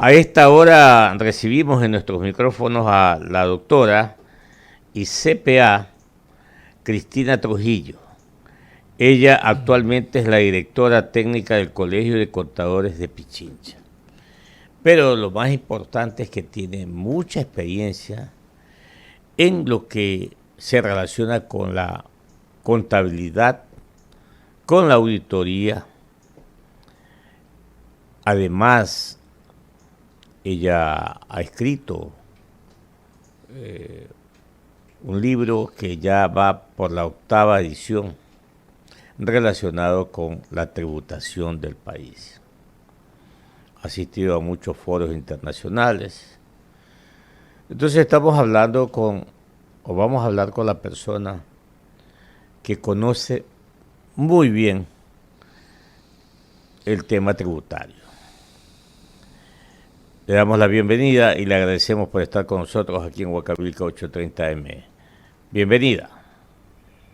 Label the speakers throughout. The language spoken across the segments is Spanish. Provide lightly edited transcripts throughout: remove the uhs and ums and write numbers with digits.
Speaker 1: A esta hora recibimos en nuestros micrófonos a la doctora y CPA Cristina Trujillo. Ella actualmente es la directora técnica del Colegio de Contadores de Pichincha. Pero lo más importante es que tiene mucha experiencia en lo que se relaciona con la contabilidad, con la auditoría. Además, ella ha escrito un libro que ya va por la 8ª edición relacionado con la tributación del país. Ha asistido a muchos foros internacionales. Entonces vamos a hablar con la persona que conoce muy bien el tema tributario. Le damos la bienvenida y le agradecemos por estar con nosotros aquí en Huancavelica 830M. Bienvenida.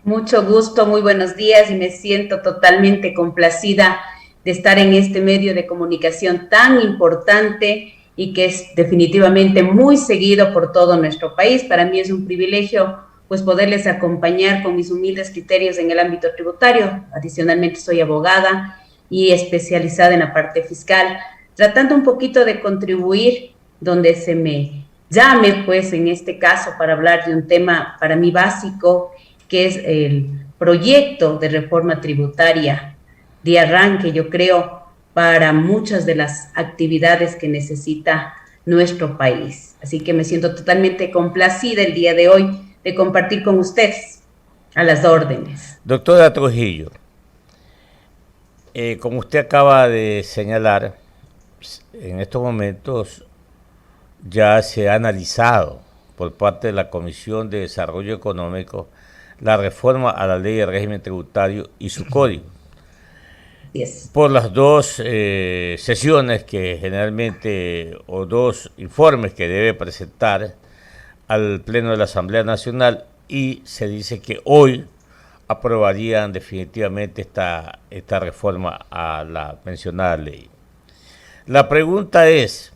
Speaker 2: Mucho gusto, muy buenos días y me siento totalmente complacida de estar en este medio de comunicación tan importante y que es definitivamente muy seguido por todo nuestro país. Para mí es un privilegio pues poderles acompañar con mis humildes criterios en el ámbito tributario. Adicionalmente soy abogada y especializada en la parte fiscal, tratando un poquito de contribuir donde se me llame, pues en este caso para hablar de un tema para mí básico, que es el proyecto de reforma tributaria de arranque, yo creo, para muchas de las actividades que necesita nuestro país. Así que me siento totalmente complacida el día de hoy de compartir con ustedes a las órdenes.
Speaker 1: Doctora Trujillo, como usted acaba de señalar, en estos momentos ya se ha analizado por parte de la Comisión de Desarrollo Económico la reforma a la ley de régimen tributario y su código.
Speaker 2: Yes.
Speaker 1: Por las dos sesiones que generalmente, o dos informes que debe presentar al Pleno de la Asamblea Nacional, y se dice que hoy aprobarían definitivamente esta reforma a la mencionada ley. La pregunta es,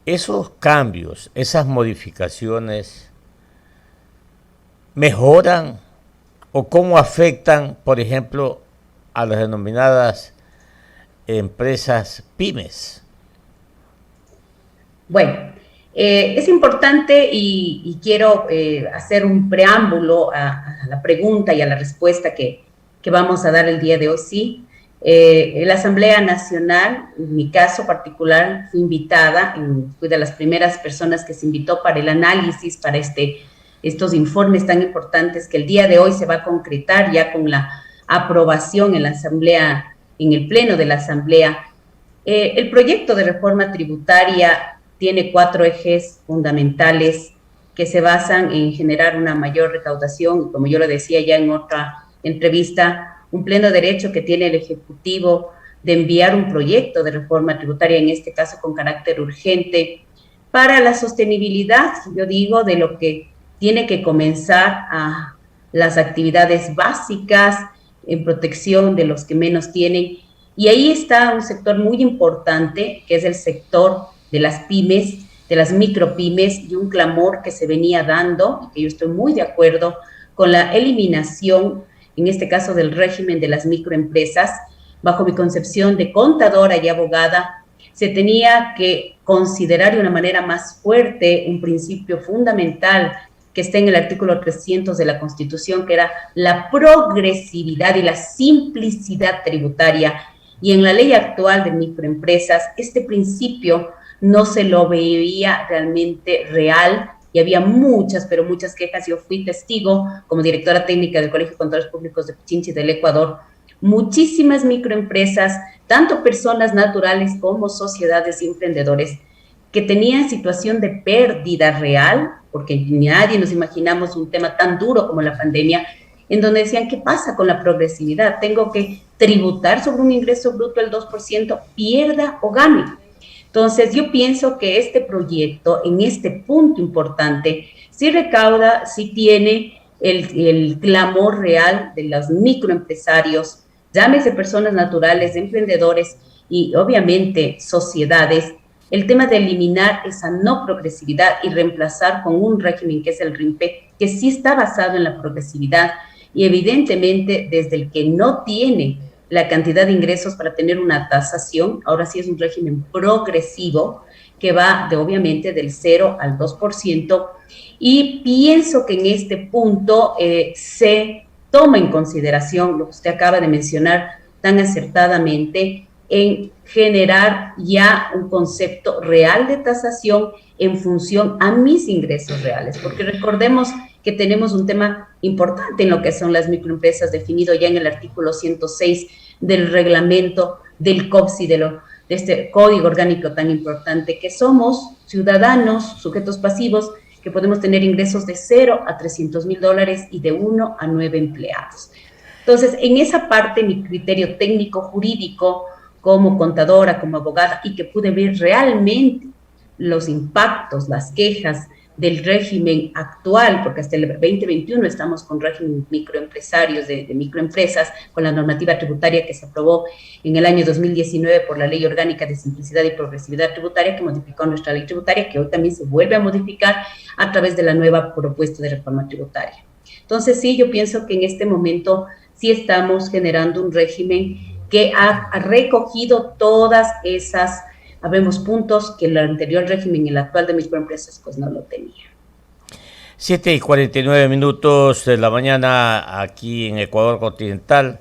Speaker 1: ¿esos cambios, esas modificaciones mejoran o cómo afectan, por ejemplo, a las denominadas empresas pymes?
Speaker 2: Bueno, es importante y quiero hacer un preámbulo a la pregunta y a la respuesta que vamos a dar el día de hoy. Sí, la Asamblea Nacional, en mi caso particular, fui invitada, fui de las primeras personas que se invitó para el análisis, para estos informes tan importantes que el día de hoy se va a concretar ya con la aprobación en la Asamblea, en el Pleno de la Asamblea. El proyecto de reforma tributaria tiene 4 ejes fundamentales que se basan en generar una mayor recaudación, y como yo lo decía ya en otra entrevista, un pleno derecho que tiene el Ejecutivo de enviar un proyecto de reforma tributaria, en este caso con carácter urgente, para la sostenibilidad, yo digo, de lo que tiene que comenzar a las actividades básicas en protección de los que menos tienen. Y ahí está un sector muy importante, que es el sector de las pymes, de las micropymes, y un clamor que se venía dando, y que yo estoy muy de acuerdo con la eliminación, en este caso del régimen de las microempresas. Bajo mi concepción de contadora y abogada, se tenía que considerar de una manera más fuerte un principio fundamental que está en el artículo 300 de la Constitución, que era la progresividad y la simplicidad tributaria. Y en la ley actual de microempresas, este principio no se lo veía realmente real, y había muchas, pero muchas quejas. Yo fui testigo como directora técnica del Colegio de Contadores Públicos de Pichincha y del Ecuador. Muchísimas microempresas, tanto personas naturales como sociedades y emprendedores, que tenían situación de pérdida real, porque nadie nos imaginamos un tema tan duro como la pandemia, en donde decían, ¿qué pasa con la progresividad? Tengo que tributar sobre un ingreso bruto el 2%, pierda o gane. Entonces, yo pienso que este proyecto, en este punto importante, sí recauda, sí tiene el clamor real de los microempresarios, llámese personas naturales, emprendedores y obviamente sociedades, el tema de eliminar esa no progresividad y reemplazar con un régimen que es el RIMPE, que sí está basado en la progresividad y evidentemente desde el que no tiene la cantidad de ingresos para tener una tasación, ahora sí es un régimen progresivo que va obviamente del 0 al 2%, y pienso que en este punto se toma en consideración lo que usted acaba de mencionar tan acertadamente, en generar ya un concepto real de tasación en función a mis ingresos reales, porque recordemos que tenemos un tema importante en lo que son las microempresas, definido ya en el artículo 106 del reglamento del COPSI, de este código orgánico tan importante, que somos ciudadanos, sujetos pasivos, que podemos tener ingresos de 0 a $300,000 y de 1 a 9 empleados. Entonces, en esa parte, mi criterio técnico jurídico, como contadora, como abogada, y que pude ver realmente los impactos, las quejas del régimen actual, porque hasta el 2021 estamos con régimen microempresarios, de microempresas, con la normativa tributaria que se aprobó en el año 2019 por la Ley Orgánica de Simplicidad y Progresividad Tributaria, que modificó nuestra ley tributaria, que hoy también se vuelve a modificar a través de la nueva propuesta de reforma tributaria. Entonces, sí, yo pienso que en este momento sí estamos generando un régimen que ha recogido todas esas, habemos puntos que el anterior régimen, el actual de microempresas, pues no lo tenía.
Speaker 1: 7:49 de la mañana aquí en Ecuador continental,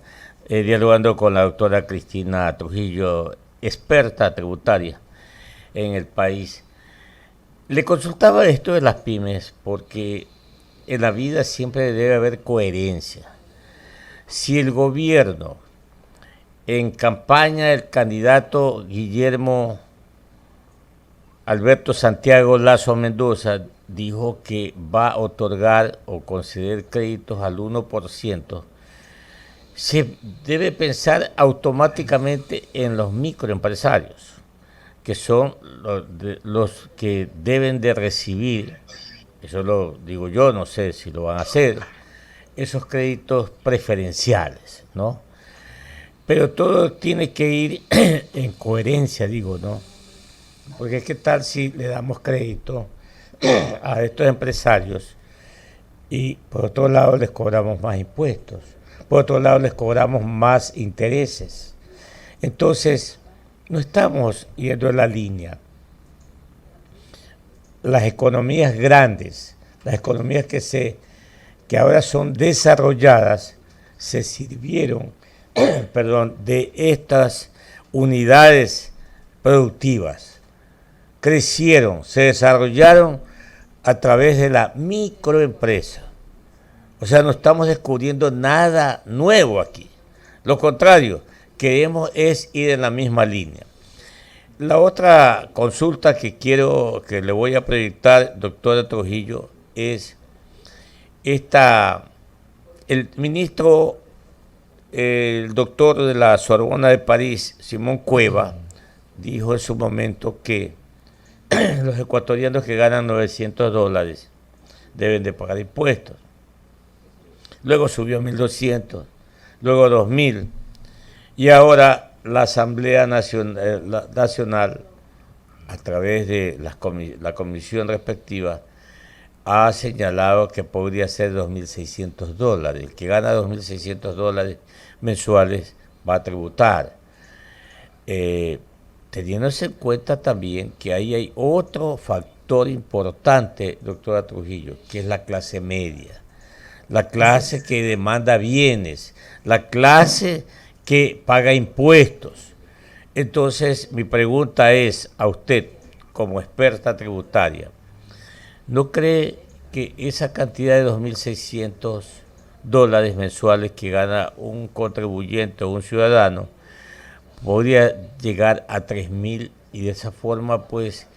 Speaker 1: dialogando con la doctora Cristina Trujillo, experta tributaria en el país. Le consultaba esto de las pymes porque en la vida siempre debe haber coherencia. Si el gobierno, en campaña del candidato Guillermo Alberto Santiago Lazo Mendoza, dijo que va a otorgar o conceder créditos al 1%, se debe pensar automáticamente en los microempresarios, que son los que deben de recibir, eso lo digo yo, no sé si lo van a hacer, esos créditos preferenciales, ¿no? Pero todo tiene que ir en coherencia, digo, ¿no? Porque qué tal si le damos crédito a estos empresarios y por otro lado les cobramos más impuestos, por otro lado les cobramos más intereses. Entonces, no estamos yendo en la línea. Las economías grandes, las economías que ahora son desarrolladas, se sirvieron de estas unidades productivas, crecieron, se desarrollaron a través de la microempresa. O sea, no estamos descubriendo nada nuevo aquí. Lo contrario, queremos es ir en la misma línea. La otra consulta que le voy a proyectar, doctora Trujillo, es el ministro, el doctor de la Sorbona de París, Simón Cueva, dijo en su momento que los ecuatorianos que ganan $900 deben de pagar impuestos. Luego subió a 1.200, luego a 2.000, y ahora la Asamblea Nacional, a través de la comisión respectiva, ha señalado que podría ser $2.600. El que gana $2.600 mensuales va a tributar. Teniéndose en cuenta también que ahí hay otro factor importante, doctora Trujillo, que es la clase media, la clase que demanda bienes, la clase que paga impuestos. Entonces, mi pregunta es a usted, como experta tributaria, ¿no cree que esa cantidad de $2.600 mensuales que gana un contribuyente o un ciudadano podría llegar a 3.000 y de esa forma pues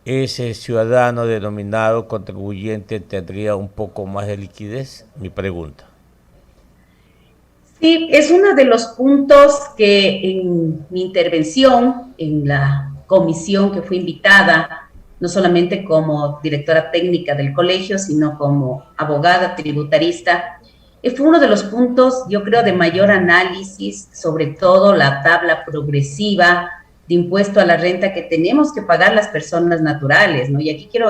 Speaker 1: ese ciudadano denominado contribuyente tendría un poco más de liquidez? Mi pregunta.
Speaker 2: Sí, es uno de los puntos que en mi intervención en la comisión que fui invitada, no solamente como directora técnica del colegio, sino como abogada tributarista, fue uno de los puntos, yo creo, de mayor análisis, sobre todo la tabla progresiva de impuesto a la renta que tenemos que pagar las personas naturales, ¿no? Y aquí quiero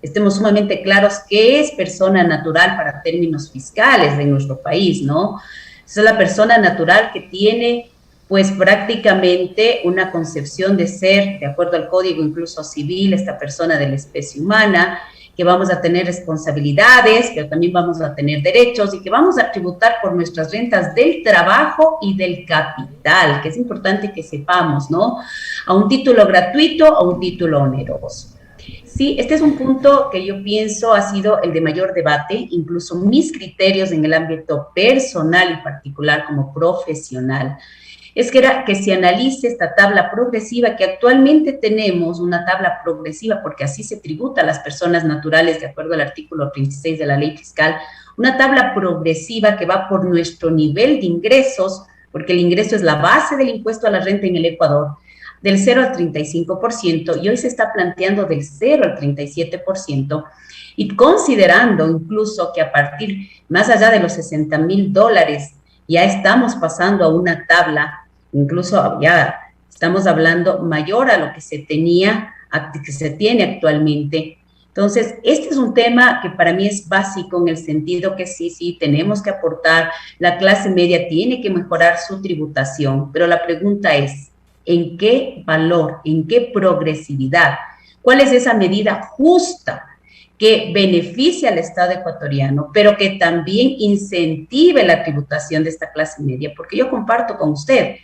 Speaker 2: estemos sumamente claros qué es persona natural para términos fiscales de nuestro país, ¿no? Esa es la persona natural que tiene, pues, prácticamente una concepción de ser, de acuerdo al código incluso civil, esta persona de la especie humana, que vamos a tener responsabilidades, pero también vamos a tener derechos y que vamos a tributar por nuestras rentas del trabajo y del capital, que es importante que sepamos, ¿no? A un título gratuito o un título oneroso. Sí, este es un punto que yo pienso ha sido el de mayor debate, incluso mis criterios en el ámbito personal y particular como profesional. Es que se analice esta tabla progresiva, que actualmente tenemos una tabla progresiva, porque así se tributa a las personas naturales, de acuerdo al artículo 36 de la ley fiscal, una tabla progresiva que va por nuestro nivel de ingresos, porque el ingreso es la base del impuesto a la renta en el Ecuador, del 0 al 35%, y hoy se está planteando del 0 al 37%, y considerando incluso que a partir, más allá de los $60,000, ya estamos pasando a una tabla, incluso ya estamos hablando mayor a lo que se tenía, que se tiene actualmente. Entonces, este es un tema que para mí es básico en el sentido que sí, tenemos que aportar, la clase media tiene que mejorar su tributación, pero la pregunta es, ¿en qué valor, en qué progresividad? ¿Cuál es esa medida justa que beneficie al Estado ecuatoriano, pero que también incentive la tributación de esta clase media? Porque yo comparto con usted,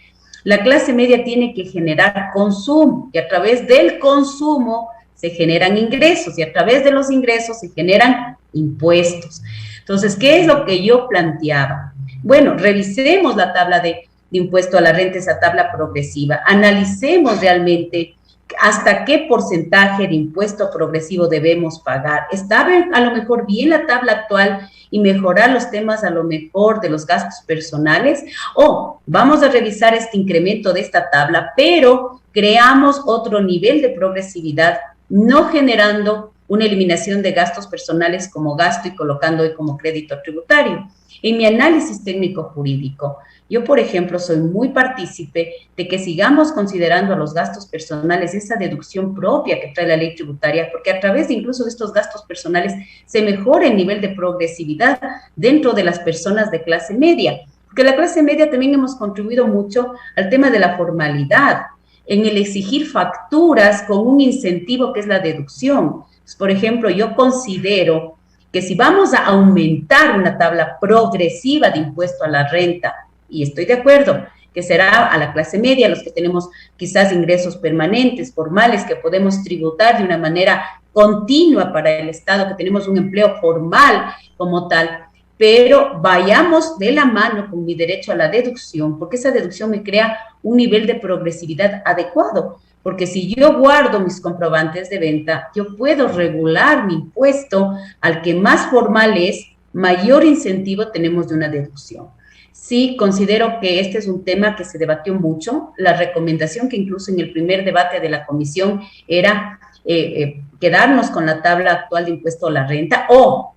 Speaker 2: la clase media tiene que generar consumo, y a través del consumo se generan ingresos, y a través de los ingresos se generan impuestos. Entonces, ¿qué es lo que yo planteaba? Bueno, revisemos la tabla de impuesto a la renta, esa tabla progresiva, analicemos realmente hasta qué porcentaje de impuesto progresivo debemos pagar. Está a lo mejor bien la tabla actual y mejorar los temas a lo mejor de los gastos personales, o vamos a revisar este incremento de esta tabla, pero creamos otro nivel de progresividad, no generando una eliminación de gastos personales como gasto y colocando hoy como crédito tributario. En mi análisis técnico jurídico, yo, por ejemplo, soy muy partícipe de que sigamos considerando a los gastos personales esa deducción propia que trae la ley tributaria, porque a través de incluso de estos gastos personales se mejora el nivel de progresividad dentro de las personas de clase media, porque la clase media también hemos contribuido mucho al tema de la formalidad, en el exigir facturas con un incentivo que es la deducción. Por ejemplo, yo considero que si vamos a aumentar una tabla progresiva de impuesto a la renta, y estoy de acuerdo, que será a la clase media, los que tenemos quizás ingresos permanentes, formales, que podemos tributar de una manera continua para el Estado, que tenemos un empleo formal como tal, pero vayamos de la mano con mi derecho a la deducción, porque esa deducción me crea un nivel de progresividad adecuado, porque si yo guardo mis comprobantes de venta, yo puedo regular mi impuesto al que más formal es, mayor incentivo tenemos de una deducción. Sí, considero que este es un tema que se debatió mucho. La recomendación que incluso en el primer debate de la comisión era quedarnos con la tabla actual de impuesto a la renta o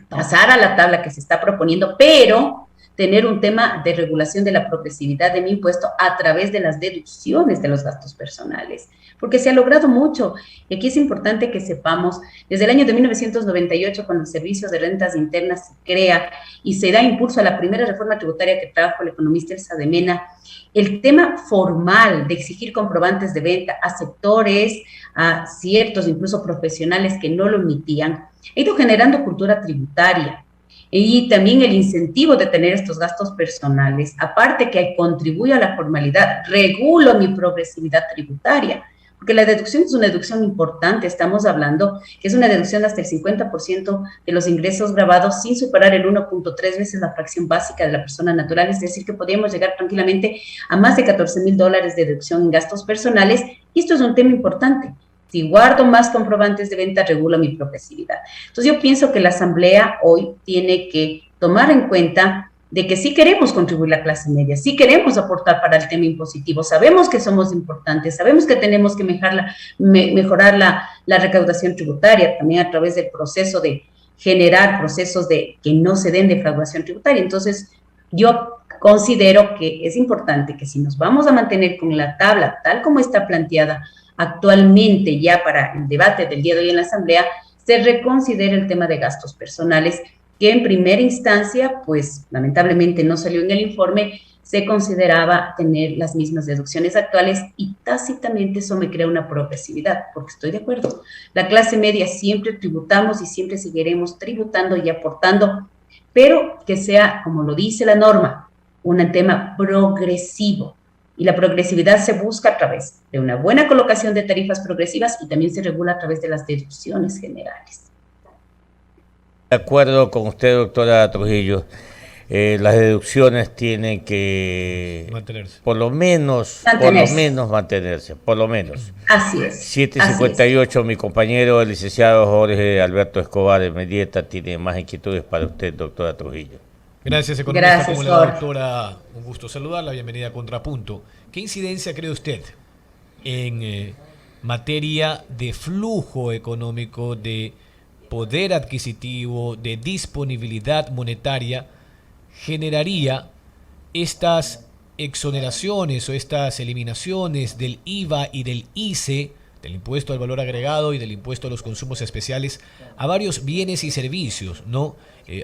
Speaker 2: pasar a la tabla que se está proponiendo, pero tener un tema de regulación de la progresividad de mi impuesto a través de las deducciones de los gastos personales, porque se ha logrado mucho. Y aquí es importante que sepamos, desde el año de 1998, cuando el Servicio de Rentas Internas se crea y se da impulso a la primera reforma tributaria que trajo el economista Elsa de Mena, el tema formal de exigir comprobantes de venta a sectores, a ciertos, incluso profesionales que no lo emitían, ha ido generando cultura tributaria. Y también el incentivo de tener estos gastos personales, aparte que contribuye a la formalidad, regulo mi progresividad tributaria, porque la deducción es una deducción importante, estamos hablando que es una deducción hasta el 50% de los ingresos grabados sin superar el 1.3 veces la fracción básica de la persona natural, es decir, que podríamos llegar tranquilamente a más de $14,000 de deducción en gastos personales, y esto es un tema importante. Si guardo más comprobantes de venta, regulo mi progresividad. Entonces, yo pienso que la Asamblea hoy tiene que tomar en cuenta de que sí queremos contribuir a la clase media, sí queremos aportar para el tema impositivo, sabemos que somos importantes, sabemos que tenemos que mejorar la recaudación tributaria, también a través del proceso de generar procesos de que no se den defraudación tributaria. Entonces, yo considero que es importante que si nos vamos a mantener con la tabla tal como está planteada actualmente ya para el debate del día de hoy en la Asamblea, se reconsidere el tema de gastos personales, que en primera instancia, pues lamentablemente no salió en el informe, se consideraba tener las mismas deducciones actuales y tácitamente eso me crea una progresividad, porque estoy de acuerdo. La clase media siempre tributamos y siempre seguiremos tributando y aportando, pero que sea, como lo dice la norma, un tema progresivo. Y la progresividad se busca a través de una buena colocación de tarifas progresivas y también se regula a través de las deducciones generales.
Speaker 1: De acuerdo con usted, doctora Trujillo, las deducciones tienen que
Speaker 3: mantenerse.
Speaker 1: Por lo menos mantenerse, por lo menos.
Speaker 2: Así es.
Speaker 1: 7:58, mi compañero, el licenciado Jorge Alberto Escobar de Mendieta, tiene más inquietudes para usted, doctora Trujillo.
Speaker 3: Gracias, economista acumulador, doctora. Un gusto saludarla. Bienvenida a Contrapunto. ¿Qué incidencia cree usted en materia de flujo económico, de poder adquisitivo, de disponibilidad monetaria, generaría estas exoneraciones o estas eliminaciones del IVA y del ICE, del impuesto al valor agregado y del impuesto a los consumos especiales, a varios bienes y servicios, ¿no?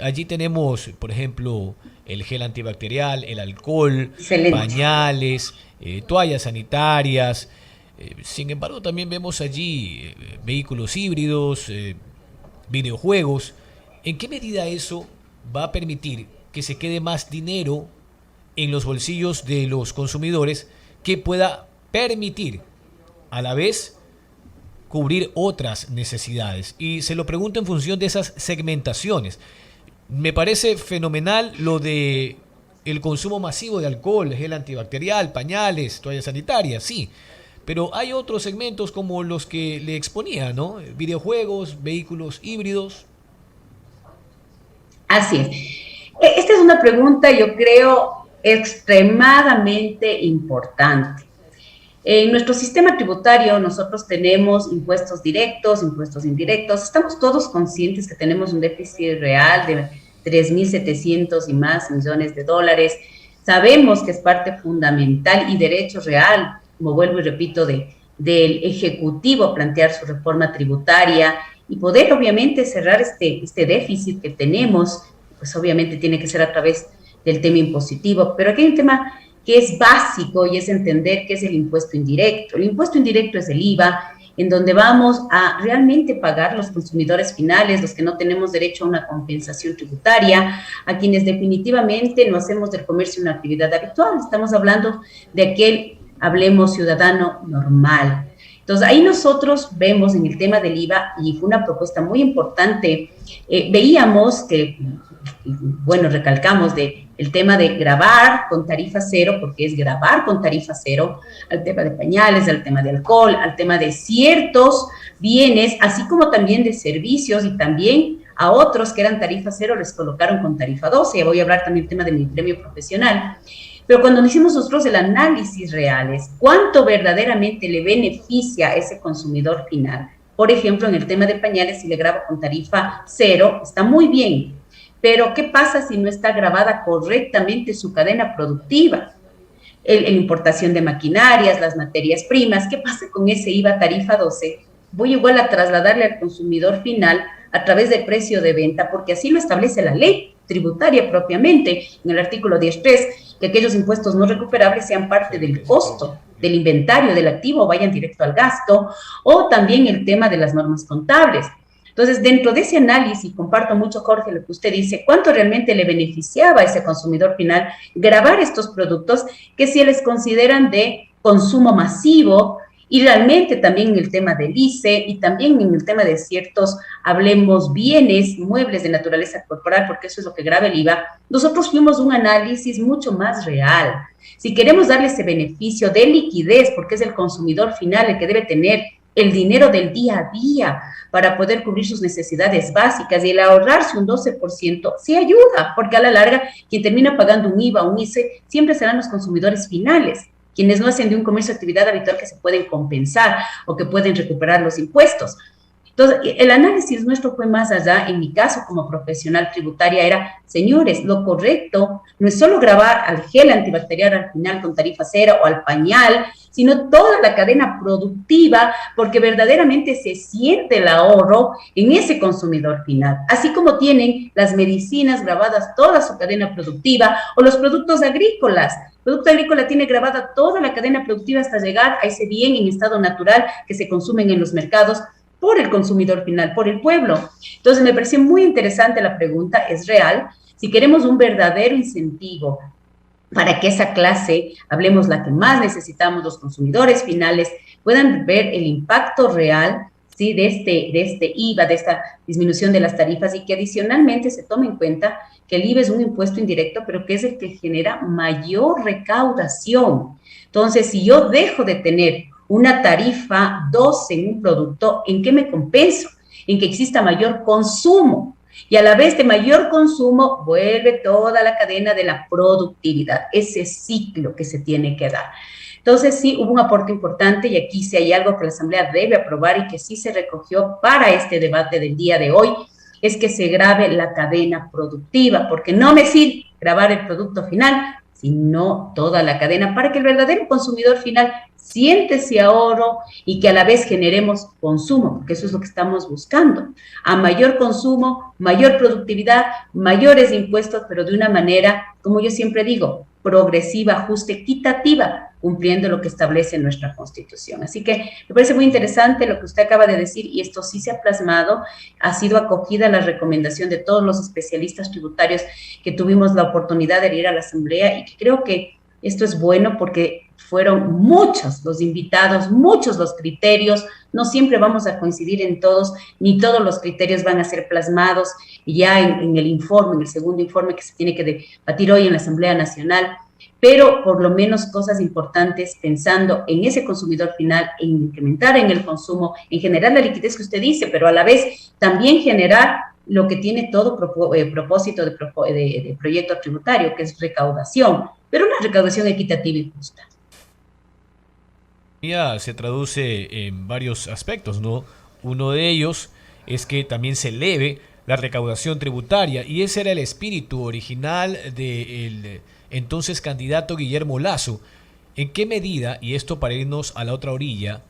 Speaker 3: Allí tenemos, por ejemplo, el gel antibacterial, el alcohol, excelente, pañales, toallas sanitarias. Sin embargo, también vemos allí vehículos híbridos, videojuegos. ¿En qué medida eso va a permitir que se quede más dinero en los bolsillos de los consumidores que pueda permitir a la vez cubrir otras necesidades? Y se lo pregunto en función de esas segmentaciones. Me parece fenomenal lo de el consumo masivo de alcohol, gel antibacterial, pañales, toallas sanitarias, sí. Pero hay otros segmentos como los que le exponía, ¿no? Videojuegos, vehículos híbridos.
Speaker 2: Así es. Esta es una pregunta, yo creo, extremadamente importante. En nuestro sistema tributario nosotros tenemos impuestos directos, impuestos indirectos. Estamos todos conscientes que tenemos un déficit real de 3.700 y más millones de dólares. Sabemos que es parte fundamental y derecho real, como vuelvo y repito, del Ejecutivo plantear su reforma tributaria y poder obviamente cerrar este déficit que tenemos, pues obviamente tiene que ser a través del tema impositivo. Pero aquí hay un tema que es básico y es entender qué es el impuesto indirecto. El impuesto indirecto es el IVA, en donde vamos a realmente pagar los consumidores finales, los que no tenemos derecho a una compensación tributaria, a quienes definitivamente no hacemos del comercio una actividad habitual. Estamos hablando de aquel, hablemos, ciudadano normal. Entonces, ahí nosotros vemos en el tema del IVA, y fue una propuesta muy importante, veíamos que, bueno, recalcamos el tema de gravar con tarifa cero, porque es gravar con tarifa cero, al tema de pañales, al tema de alcohol, al tema de ciertos bienes, así como también de servicios, y también a otros que eran tarifa cero les colocaron con tarifa 12. Ya voy a hablar también del tema de mi premio profesional. Pero cuando hicimos nosotros el análisis real, es cuánto verdaderamente le beneficia a ese consumidor final. Por ejemplo, en el tema de pañales, si le grabo con tarifa cero, está muy bien. Pero, ¿qué pasa si no está grabada correctamente su cadena productiva? La importación de maquinarias, las materias primas, ¿qué pasa con ese IVA tarifa 12? Voy igual a trasladarle al consumidor final a través del precio de venta, porque así lo establece la ley tributaria propiamente, en el artículo 10.3, que aquellos impuestos no recuperables sean parte del costo del inventario del activo, vayan directo al gasto, o también el tema de las normas contables. Entonces, dentro de ese análisis, comparto mucho, Jorge, lo que usted dice, cuánto realmente le beneficiaba a ese consumidor final grabar estos productos que si les consideran de consumo masivo, y realmente también en el tema del ICE y también en el tema de ciertos, hablemos, bienes, muebles de naturaleza corporal, porque eso es lo que grava el IVA, nosotros fuimos un análisis mucho más real. Si queremos darle ese beneficio de liquidez, porque es el consumidor final el que debe tener el dinero del día a día para poder cubrir sus necesidades básicas, y el ahorrarse un 12% sí ayuda, porque a la larga quien termina pagando un IVA, un ICE, siempre serán los consumidores finales, quienes no hacen de un comercio actividad habitual que se pueden compensar o que pueden recuperar los impuestos. Entonces, el análisis nuestro fue más allá. En mi caso, como profesional tributaria, era, señores, lo correcto no es solo grabar al gel antibacterial al final con tarifa cero o al pañal, sino toda la cadena productiva, porque verdaderamente se siente el ahorro en ese consumidor final. Así como tienen las medicinas grabadas toda su cadena productiva o los productos agrícolas. El producto agrícola tiene grabada toda la cadena productiva hasta llegar a ese bien en estado natural que se consumen en los mercados por el consumidor final, por el pueblo. Entonces, me pareció muy interesante la pregunta, es real. Si queremos un verdadero incentivo para que esa clase, hablemos la que más necesitamos, los consumidores finales, puedan ver el impacto real, ¿sí?, de este IVA, de esta disminución de las tarifas, y que adicionalmente se tome en cuenta que el IVA es un impuesto indirecto, pero que es el que genera mayor recaudación. Entonces, si yo dejo de tener una tarifa 2 en un producto, ¿en qué me compenso? En que exista mayor consumo. Y a la vez de mayor consumo, vuelve toda la cadena de la productividad, ese ciclo que se tiene que dar. Entonces, sí, hubo un aporte importante, y aquí sí hay algo que la Asamblea debe aprobar y que sí se recogió para este debate del día de hoy, es que se grave la cadena productiva, porque no me sirve grabar el producto final, sino toda la cadena, para que el verdadero consumidor final siente ese ahorro y que a la vez generemos consumo, porque eso es lo que estamos buscando. A mayor consumo, mayor productividad, mayores impuestos, pero de una manera, como yo siempre digo, progresiva, justa, equitativa, cumpliendo lo que establece nuestra Constitución. Así que me parece muy interesante lo que usted acaba de decir, y esto sí se ha plasmado, ha sido acogida la recomendación de todos los especialistas tributarios que tuvimos la oportunidad de ir a la Asamblea, y que creo que esto es bueno porque fueron muchos los invitados, muchos los criterios, no siempre vamos a coincidir en todos, ni todos los criterios van a ser plasmados ya en el informe, en el segundo informe que se tiene que debatir hoy en la Asamblea Nacional, pero por lo menos cosas importantes pensando en ese consumidor final, en incrementar en el consumo, en generar la liquidez que usted dice, pero a la vez también generar lo que tiene todo propósito de proyecto tributario, que es recaudación, pero una recaudación equitativa y justa.
Speaker 3: Ya se traduce en varios aspectos, ¿no? Uno de ellos es que también se eleve la recaudación tributaria, y ese era el espíritu original del entonces candidato Guillermo Lasso. ¿En qué medida, y esto para irnos a la otra orilla,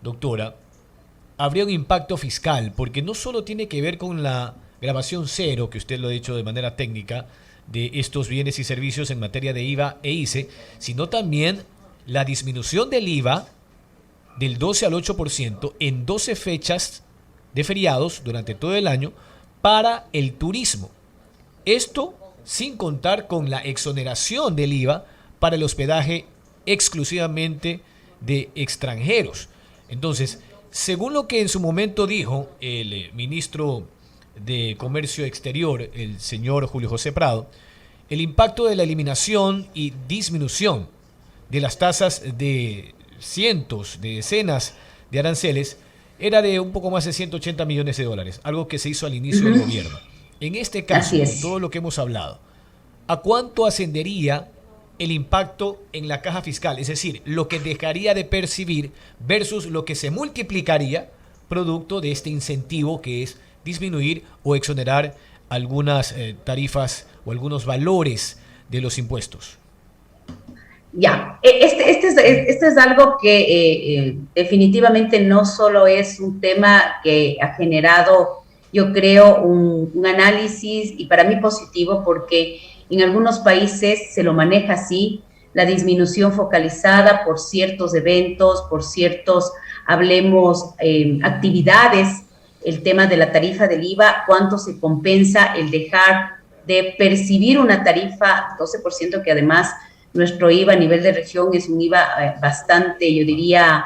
Speaker 3: doctora, habría un impacto fiscal? Porque no solo tiene que ver con la grabación cero, que usted lo ha dicho de manera técnica, de estos bienes y servicios en materia de IVA e ICE, sino también la disminución del IVA del 12 al 8% en 12 fechas de feriados durante todo el año para el turismo. Esto sin contar con la exoneración del IVA para el hospedaje exclusivamente de extranjeros. Entonces, según lo que en su momento dijo el ministro de Comercio Exterior, el señor Julio José Prado, el impacto de la eliminación y disminución de las tasas de cientos, de decenas de aranceles era de un poco más de 180 millones de dólares, algo que se hizo al inicio del gobierno. En este caso, con todo lo que hemos hablado, ¿a cuánto ascendería el impacto en la caja fiscal? Es decir, lo que dejaría de percibir versus lo que se multiplicaría producto de este incentivo, que es disminuir o exonerar algunas tarifas o algunos valores de los impuestos.
Speaker 2: Ya, este es algo que definitivamente no solo es un tema que ha generado, yo creo, un análisis, y para mí positivo, porque en algunos países se lo maneja así, la disminución focalizada por ciertos eventos, por ciertos, hablemos, actividades, el tema de la tarifa del IVA, cuánto se compensa el dejar de percibir una tarifa 12%, que además nuestro IVA a nivel de región es un IVA bastante, yo diría,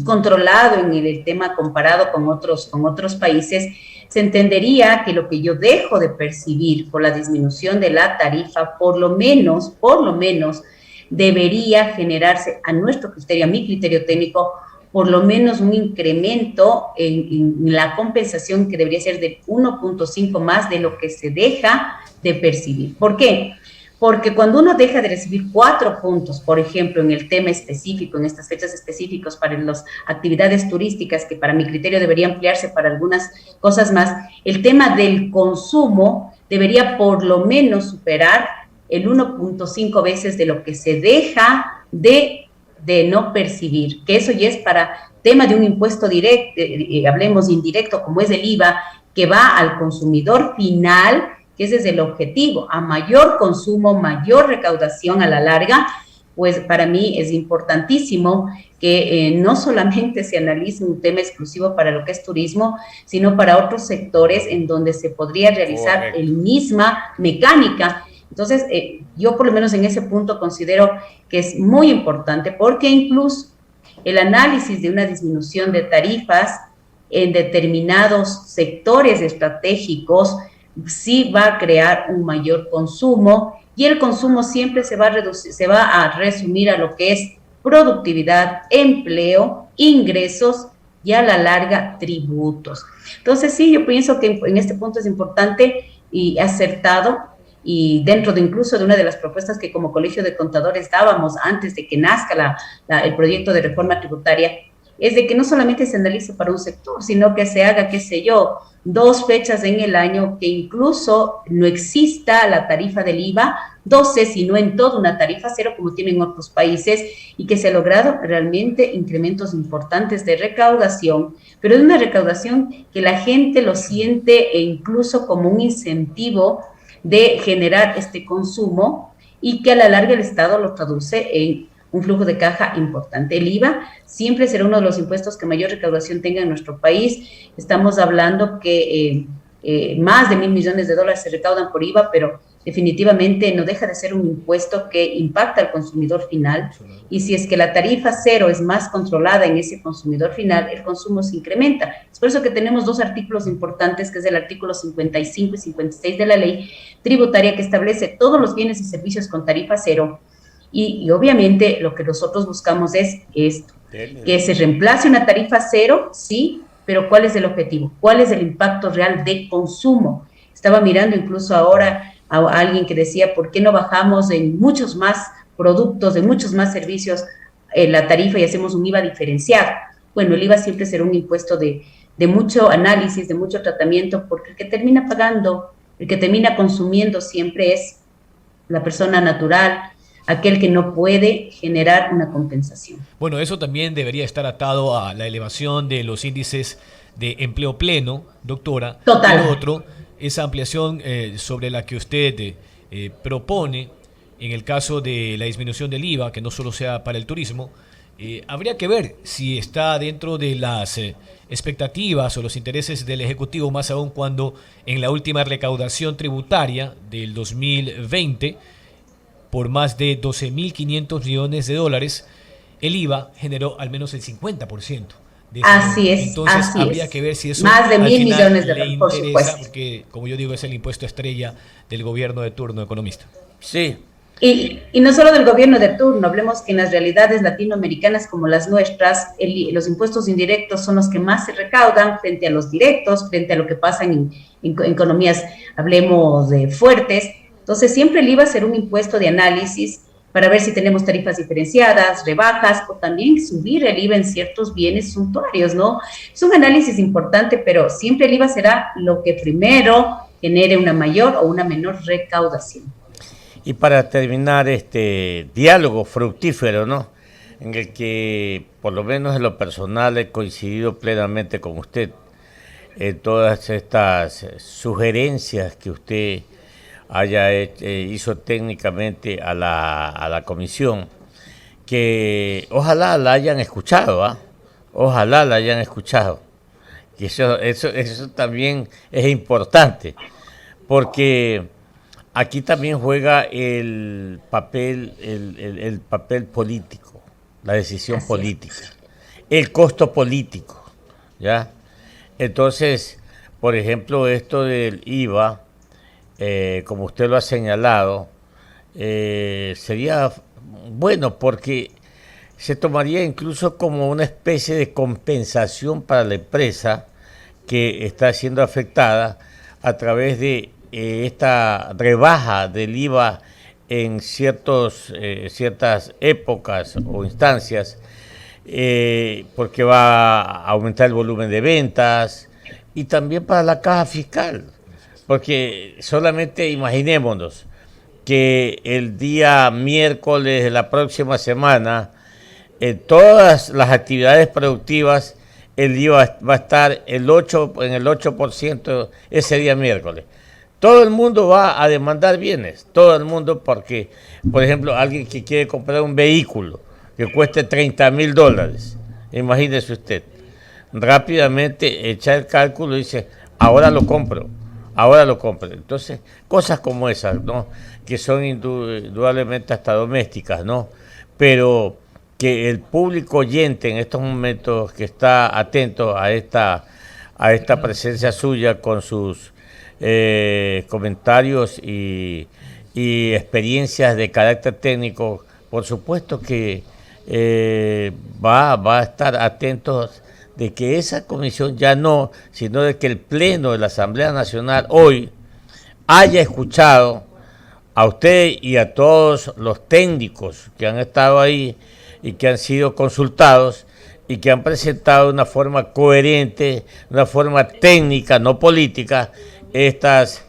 Speaker 2: controlado en el tema comparado con otros países. Se entendería que lo que yo dejo de percibir por la disminución de la tarifa, por lo menos, debería generarse a nuestro criterio, a mi criterio técnico, por lo menos un incremento en la compensación, que debería ser de 1.5 más de lo que se deja de percibir. ¿Por qué? porque cuando uno deja de recibir 4 puntos, por ejemplo, en el tema específico, en estas fechas específicas para las actividades turísticas, que para mi criterio debería ampliarse para algunas cosas más, el tema del consumo debería por lo menos superar el 1.5 veces de lo que se deja de no percibir, que eso ya es para tema de un impuesto directo, hablemos indirecto, como es el IVA, que va al consumidor final, que ese es el objetivo, a mayor consumo, mayor recaudación a la larga. Pues para mí es importantísimo que no solamente se analice un tema exclusivo para lo que es turismo, sino para otros sectores en donde se podría realizar la misma mecánica. Entonces, yo por lo menos en ese punto considero que es muy importante, porque incluso el análisis de una disminución de tarifas en determinados sectores estratégicos sí va a crear un mayor consumo, y el consumo siempre se va a reducir, se va a resumir a lo que es productividad, empleo, ingresos y a la larga tributos. Entonces sí, yo pienso que en este punto es importante y acertado, y dentro de incluso de una de las propuestas que como Colegio de Contadores dábamos antes de que nazca el proyecto de reforma tributaria, es de que no solamente se analice para un sector, sino que se haga, qué sé yo, 2 fechas en el año que incluso no exista la tarifa del IVA, 12, sino en toda una tarifa cero como tienen otros países, y que se ha logrado realmente incrementos importantes de recaudación, pero es una recaudación que la gente lo siente e incluso como un incentivo de generar este consumo, y que a la larga el Estado lo traduce en un flujo de caja importante. El IVA siempre será uno de los impuestos que mayor recaudación tenga en nuestro país. Estamos hablando que más de $1.000 millones se recaudan por IVA, pero definitivamente no deja de ser un impuesto que impacta al consumidor final, y si es que la tarifa cero es más controlada en ese consumidor final, el consumo se incrementa. Es por eso que tenemos 2 artículos importantes, que es el artículo 55 y 56 de la ley tributaria, que establece todos los bienes y servicios con tarifa cero, y obviamente lo que nosotros buscamos es esto, que se reemplace una tarifa cero, sí, pero ¿cuál es el objetivo? ¿Cuál es el impacto real de consumo? Estaba mirando incluso ahora a alguien que decía, ¿por qué no bajamos en muchos más productos, en muchos más servicios la tarifa y hacemos un IVA diferenciado? Bueno, el IVA siempre será un impuesto de mucho análisis, de mucho tratamiento, porque el que termina pagando, el que termina consumiendo siempre es la persona natural, aquel que no puede generar una compensación.
Speaker 3: Bueno, eso también debería estar atado a la elevación de los índices de empleo pleno, doctora.
Speaker 2: Total.
Speaker 3: Y lo otro, esa ampliación sobre la que usted propone, en el caso de la disminución del IVA, que no solo sea para el turismo, habría que ver si está dentro de las expectativas o los intereses del Ejecutivo, más aún cuando en la última recaudación tributaria del 2020, por más de $12.500 millones, el IVA generó al menos el 50%.
Speaker 2: Así es.
Speaker 3: Entonces
Speaker 2: así
Speaker 3: habría
Speaker 2: es.
Speaker 3: que ver si eso
Speaker 2: más de $1.000 millones
Speaker 3: le
Speaker 2: por
Speaker 3: interesa,
Speaker 2: supuesto.
Speaker 3: porque como yo digo, es el impuesto estrella del gobierno de turno economista.
Speaker 1: Sí.
Speaker 2: Y no solo del gobierno de turno, hablemos que en las realidades latinoamericanas como las nuestras, los impuestos indirectos son los que más se recaudan frente a los directos, frente a lo que pasa en economías, hablemos de fuertes. Entonces siempre el IVA a ser un impuesto de análisis para ver si tenemos tarifas diferenciadas, rebajas, o también subir el IVA en ciertos bienes suntuarios, ¿no? Es un análisis importante, pero siempre el IVA será lo que primero genere una mayor o una menor recaudación.
Speaker 1: Y para terminar este diálogo fructífero, ¿no?, en el que por lo menos en lo personal he coincidido plenamente con usted en todas estas sugerencias que usted hizo técnicamente a la comisión, que ojalá la hayan escuchado, ¿ah? Ojalá la hayan escuchado. Y eso también es importante, porque aquí también juega el papel político, la decisión política, el costo político, ¿ya? Entonces, por ejemplo, esto del IVA, como usted lo ha señalado, sería bueno porque se tomaría incluso como una especie de compensación para la empresa que está siendo afectada a través de esta rebaja del IVA en ciertas épocas o instancias, porque va a aumentar el volumen de ventas y también para la caja fiscal, porque solamente imaginémonos que el día miércoles de la próxima semana, todas las actividades productivas, el IVA va a estar en el 8% ese día miércoles. Todo el mundo va a demandar bienes, todo el mundo, porque, por ejemplo, alguien que quiere comprar un vehículo que cueste $30,000, imagínese usted, rápidamente echa el cálculo y dice, ahora lo compro. Entonces, cosas como esas, ¿no? Que son indudablemente hasta domésticas, ¿no? Pero que el público oyente en estos momentos que está atento a esta presencia suya con sus comentarios y experiencias de carácter técnico, por supuesto que va a estar atentos de que esa comisión ya no, sino de que el Pleno de la Asamblea Nacional hoy haya escuchado a usted y a todos los técnicos que han estado ahí y que han sido consultados y que han presentado de una forma coherente, de una forma técnica, no política, estas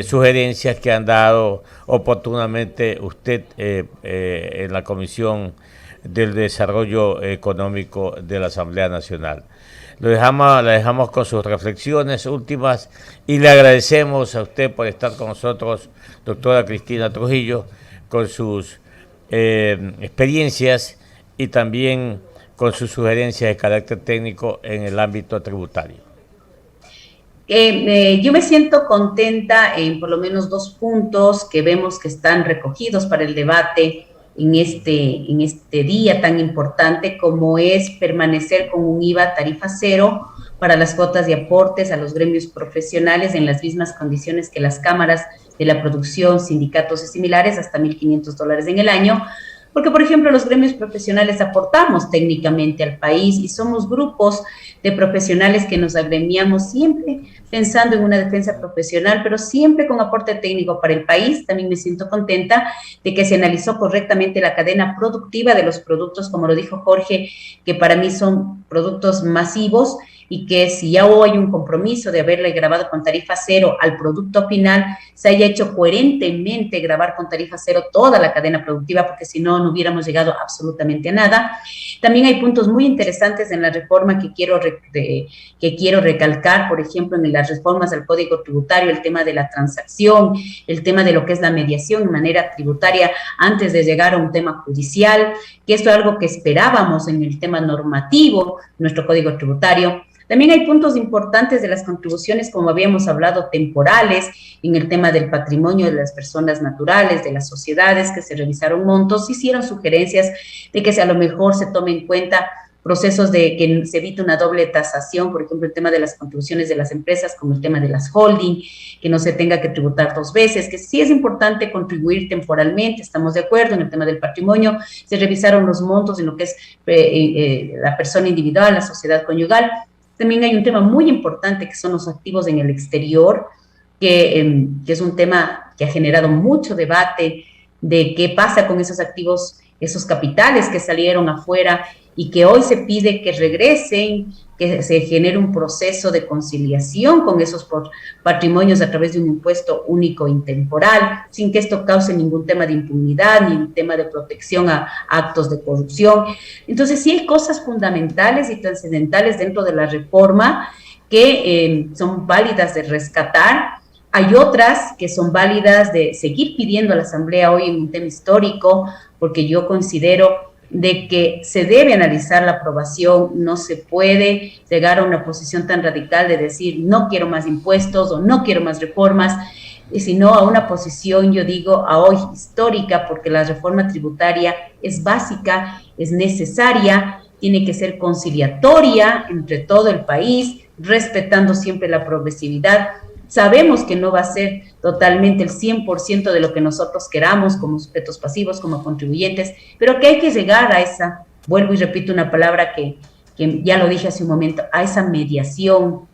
Speaker 1: sugerencias que han dado oportunamente usted en la Comisión del Desarrollo Económico de la Asamblea Nacional. La dejamos con sus reflexiones últimas y le agradecemos a usted por estar con nosotros, doctora Cristina Trujillo, con sus experiencias y también con sus sugerencias de carácter técnico en el ámbito tributario.
Speaker 2: Yo me siento contenta en por lo menos 2 puntos que vemos que están recogidos para el debate en este día tan importante, como es permanecer con un IVA tarifa cero para las cuotas de aportes a los gremios profesionales en las mismas condiciones que las cámaras de la producción, sindicatos y similares, hasta $1,500 en el año, porque, por ejemplo, los gremios profesionales aportamos técnicamente al país y somos grupos de profesionales que nos agremiamos siempre pensando en una defensa profesional, pero siempre con aporte técnico para el país. También me siento contenta de que se analizó correctamente la cadena productiva de los productos, como lo dijo Jorge, que para mí son productos masivos, y que si ya hoy hay un compromiso de haberle grabado con tarifa cero al producto final, se haya hecho coherentemente grabar con tarifa cero toda la cadena productiva, porque si no, no hubiéramos llegado absolutamente a nada. También hay puntos muy interesantes en la reforma que quiero recalcar, por ejemplo, en las reformas al Código Tributario, el tema de la transacción, el tema de lo que es la mediación en manera tributaria antes de llegar a un tema judicial, que esto es algo que esperábamos en el tema normativo, nuestro Código Tributario. También hay puntos importantes de las contribuciones, como habíamos hablado, temporales, en el tema del patrimonio de las personas naturales, de las sociedades, que se revisaron montos, se hicieron sugerencias de que a lo mejor se tome en cuenta procesos de que se evite una doble tasación, por ejemplo, el tema de las contribuciones de las empresas, como el tema de las holding, que no se tenga que tributar 2 veces, que sí es importante contribuir temporalmente, estamos de acuerdo. En el tema del patrimonio, se revisaron los montos en lo que es la persona individual, la sociedad conyugal. También hay un tema muy importante que son los activos en el exterior, que es un tema que ha generado mucho debate de qué pasa con esos activos, esos capitales que salieron afuera y que hoy se pide que regresen, que se genere un proceso de conciliación con esos patrimonios a través de un impuesto único intemporal, sin que esto cause ningún tema de impunidad ni un tema de protección a actos de corrupción. Entonces, sí hay cosas fundamentales y trascendentales dentro de la reforma que son válidas de rescatar. Hay otras que son válidas de seguir pidiendo a la Asamblea hoy en un tema histórico, porque yo considero de que se debe analizar la aprobación. No se puede llegar a una posición tan radical de decir no quiero más impuestos o no quiero más reformas, sino a una posición, yo digo, a hoy histórica, porque la reforma tributaria es básica, es necesaria, tiene que ser conciliatoria entre todo el país, respetando siempre la progresividad. Sabemos que no va a ser totalmente el 100% de lo que nosotros queramos como sujetos pasivos, como contribuyentes, pero que hay que llegar a esa, vuelvo y repito una palabra que ya lo dije hace un momento, a esa mediación,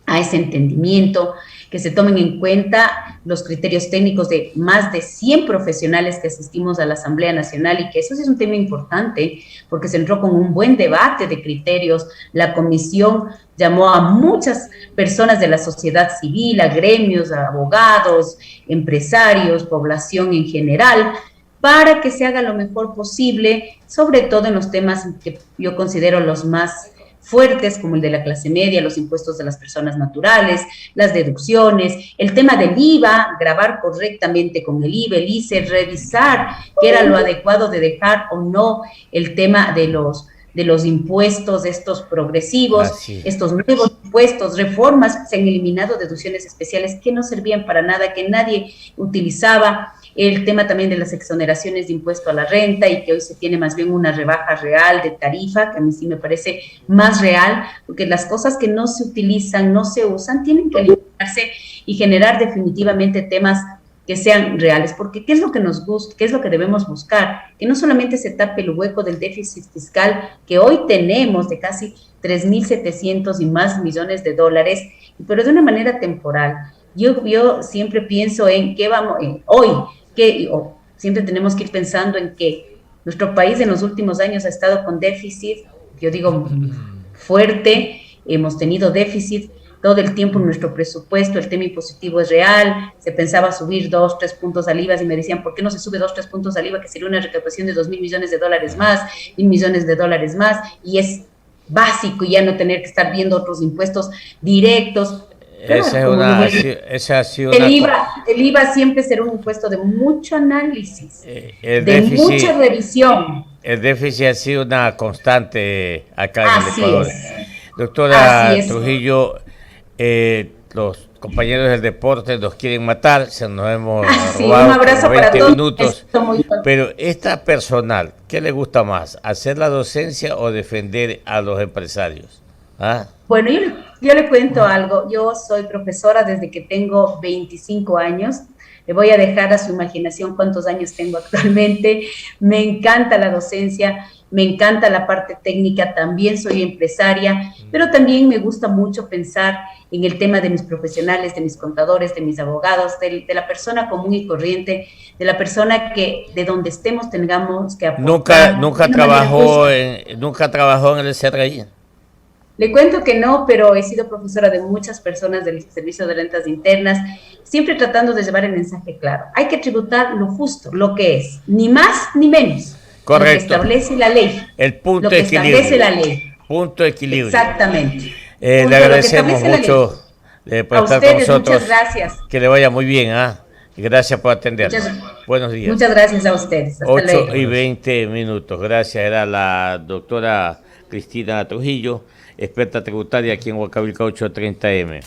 Speaker 2: a ese entendimiento, que se tomen en cuenta los criterios técnicos de más de 100 profesionales que asistimos a la Asamblea Nacional, y que eso sí es un tema importante porque se entró con un buen debate de criterios. La comisión llamó a muchas personas de la sociedad civil, a gremios, a abogados, empresarios, población en general, para que se haga lo mejor posible, sobre todo en los temas que yo considero los más fuertes, como el de la clase media, los impuestos de las personas naturales, las deducciones, el tema del IVA, grabar correctamente con el IVA, el ICE, revisar qué era lo adecuado de dejar o no el tema de los impuestos, estos progresivos, estos nuevos impuestos, reformas. Se han eliminado deducciones especiales que no servían para nada, que nadie utilizaba. El tema también de las exoneraciones de impuesto a la renta, y que hoy se tiene más bien una rebaja real de tarifa, que a mí sí me parece más real, porque las cosas que no se utilizan, no se usan, tienen que eliminarse y generar definitivamente temas que sean reales, porque ¿qué es lo que nos gusta? ¿Qué es lo que debemos buscar? Que no solamente se tape el hueco del déficit fiscal que hoy tenemos de casi 3.700 y más millones de dólares, pero de una manera temporal. Yo siempre pienso en qué vamos, hoy, siempre tenemos que ir pensando en que nuestro país en los últimos años ha estado con déficit, yo digo fuerte, hemos tenido déficit todo el tiempo en nuestro presupuesto. El tema impositivo es real, se pensaba subir 2, 3 puntos al IVA, y me decían, ¿por qué no se sube 2, 3 puntos al IVA, que sería una recaudación de 2.000 millones de dólares más, 1.000 millones de dólares más, y es básico ya no tener que estar viendo otros impuestos directos? El IVA siempre será un impuesto de mucho análisis, de mucha revisión.
Speaker 1: El déficit ha sido una constante acá en el Ecuador. Doctora Trujillo, los compañeros del deporte nos quieren matar, se nos hemos robado
Speaker 2: un abrazo
Speaker 1: 20 minutos, pero esta personal, ¿qué le gusta más? ¿Hacer la docencia o defender a los empresarios? ¿Ah?
Speaker 2: Bueno, yo le cuento algo. Yo soy profesora desde que tengo 25 años. Le voy a dejar a su imaginación cuántos años tengo actualmente. Me encanta la docencia, me encanta la parte técnica, también soy empresaria, pero también me gusta mucho pensar en el tema de mis profesionales, de mis contadores, de mis abogados, de la persona común y corriente, de la persona que de donde estemos tengamos que aportar.
Speaker 1: Nunca trabajó en el CRI.
Speaker 2: Le cuento que no, pero he sido profesora de muchas personas del Servicio de Rentas Internas, siempre tratando de llevar el mensaje claro. Hay que tributar lo justo, lo que es, ni más ni menos.
Speaker 1: Correcto.
Speaker 2: Lo que establece la ley.
Speaker 1: El punto
Speaker 2: de equilibrio. Lo que establece la ley.
Speaker 1: Punto de equilibrio.
Speaker 2: Exactamente.
Speaker 1: Le agradecemos mucho por estar con nosotros.
Speaker 2: Muchas gracias.
Speaker 1: Que le vaya muy bien. Gracias por atendernos. Buenos días.
Speaker 2: Muchas gracias a ustedes. Hasta
Speaker 1: 8:20. Gracias. Era la doctora Cristina Trujillo, experta tributaria aquí en Huancavelica 830M.